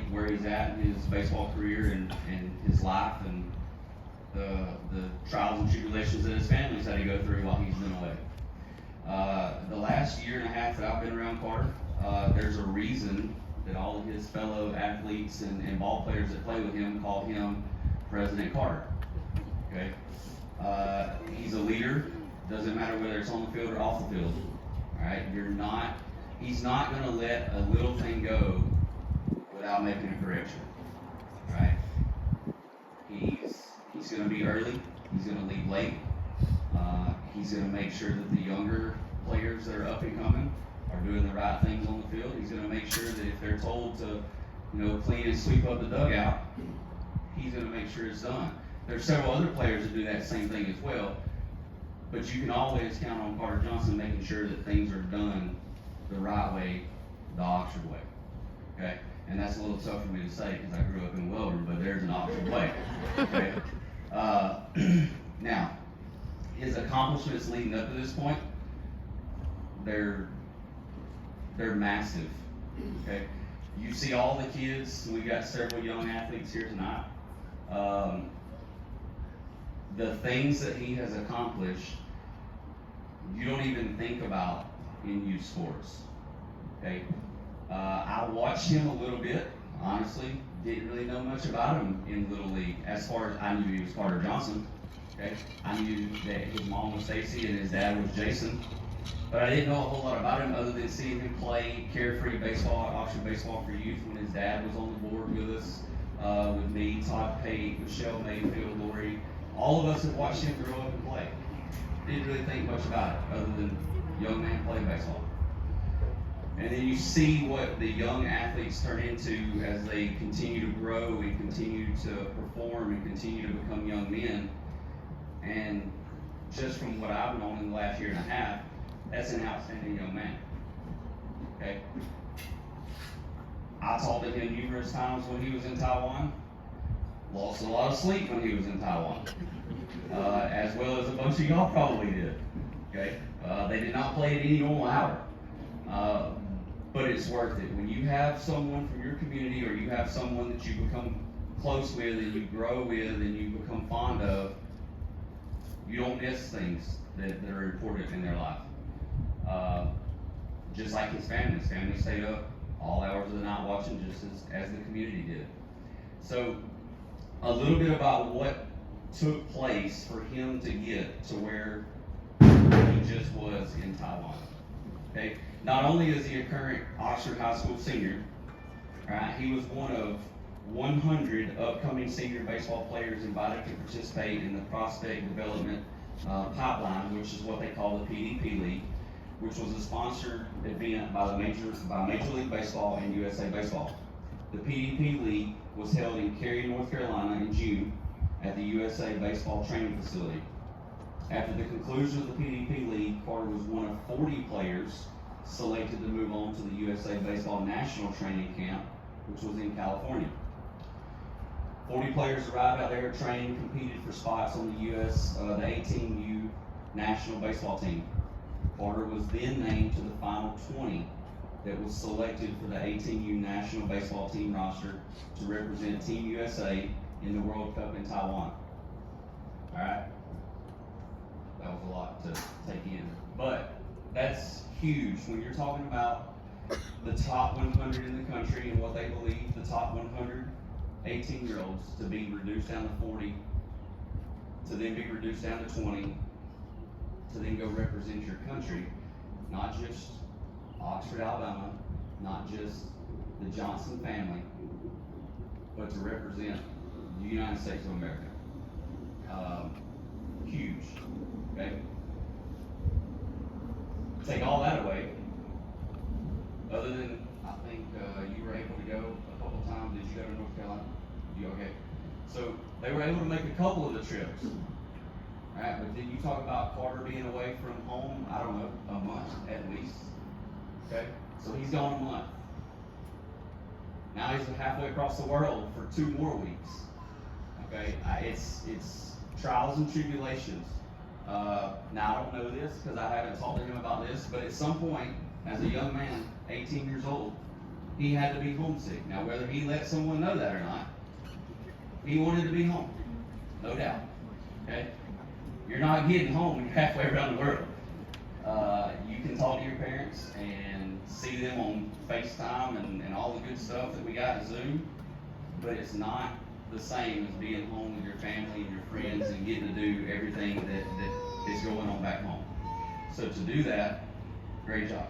where he's at in his baseball career and his life and the trials and tribulations that his family's had to go through while he's been away. The last year and a half that I've been around Carter, there's a reason that all of his fellow athletes and ball players that play with him call him President Carter. Okay, he's a leader. Doesn't matter whether it's on the field or off the field. All right, he's not going to let a little thing go without making a correction. All right, he's going to be early. He's going to leave late. He's going to make sure that the younger players that are up and coming are doing the right things on the field. He's going to make sure that if they're told to, clean and sweep up the dugout, he's going to make sure it's done. There's several other players that do that same thing as well, but you can always count on Carter Johnson making sure that things are done the right way, the Oxford way. Okay, and that's a little tough for me to say because I grew up in Weldon, but there's an Oxford way. Okay. Now, his accomplishments leading up to this point, they're massive. Okay, you see all the kids. We got several young athletes here tonight. The things that he has accomplished, you don't even think about in youth sports. Okay, I watched him a little bit. Honestly, didn't really know much about him in Little League. As far as I knew, he was Carter Johnson. Okay, I knew that his mom was Stacy and his dad was Jason, but I didn't know a whole lot about him other than seeing him play carefree baseball at Oxford Baseball for Youth when his dad was on the board with us, with me, Todd Pate, Michelle Mayfield, Lori. All of us that watched him grow up and play. Didn't really think much about it other than young man playing baseball. And then you see what the young athletes turn into as they continue to grow and continue to perform and continue to become young men. And just from what I've known in the last year and a half, that's an outstanding young man. Okay? I talked to him numerous times when he was in Taiwan. Lost a lot of sleep when he was in Taiwan. As well as a bunch of y'all probably did. Okay? They did not play at any normal hour. But it's worth it. When you have someone from your community or you have someone that you become close with and you grow with and you become fond of, you don't miss things that are important in their life. Just like his family. His family stayed up all hours of the night watching just as the community did. So a little bit about what took place for him to get to where he just was in Taiwan. Okay? Not only is he a current Oxford High School senior, right, he was one of 100 upcoming senior baseball players invited to participate in the Prospect Development Pipeline, which is what they call the PDP League, which was a sponsored event by Major League Baseball and USA Baseball. The PDP League was held in Cary, North Carolina in June at the USA Baseball Training Facility. After the conclusion of the PDP League, Carter was one of 40 players selected to move on to the USA Baseball National Training Camp, which was in California. 40 players arrived out there, trained, competed for spots on the the 18U National Baseball Team. Carter was then named to the final 20 that was selected for the 18U National Baseball Team roster to represent Team USA in the World Cup in Taiwan. All right, that was a lot to take in, but that's huge when you're talking about the top 100 in the country and what they believe the top 100 18-year-olds to be reduced down to 40, to then be reduced down to 20, to then go represent your country, not just Oxford, Alabama, not just the Johnson family, but to represent the United States of America. Huge, okay? Take all that away, other than, I think you were able to go a couple times. Did you go to North Carolina? You okay? So they were able to make a couple of the trips. Right, but then you talk about Carter being away from home, I don't know, a month at least. Okay? So he's gone a month. Now he's halfway across the world for 2 more weeks. Okay? It's trials and tribulations. Now I don't know this because I haven't talked to him about this, but at some point, as a young man, 18 years old, he had to be homesick. Now, whether he let someone know that or not, he wanted to be home, no doubt. Okay? You're not getting home when you're halfway around the world. You can talk to your parents and see them on FaceTime and all the good stuff that we got in Zoom, but it's not the same as being home with your family and your friends and getting to do everything that is going on back home. So to do that, great job.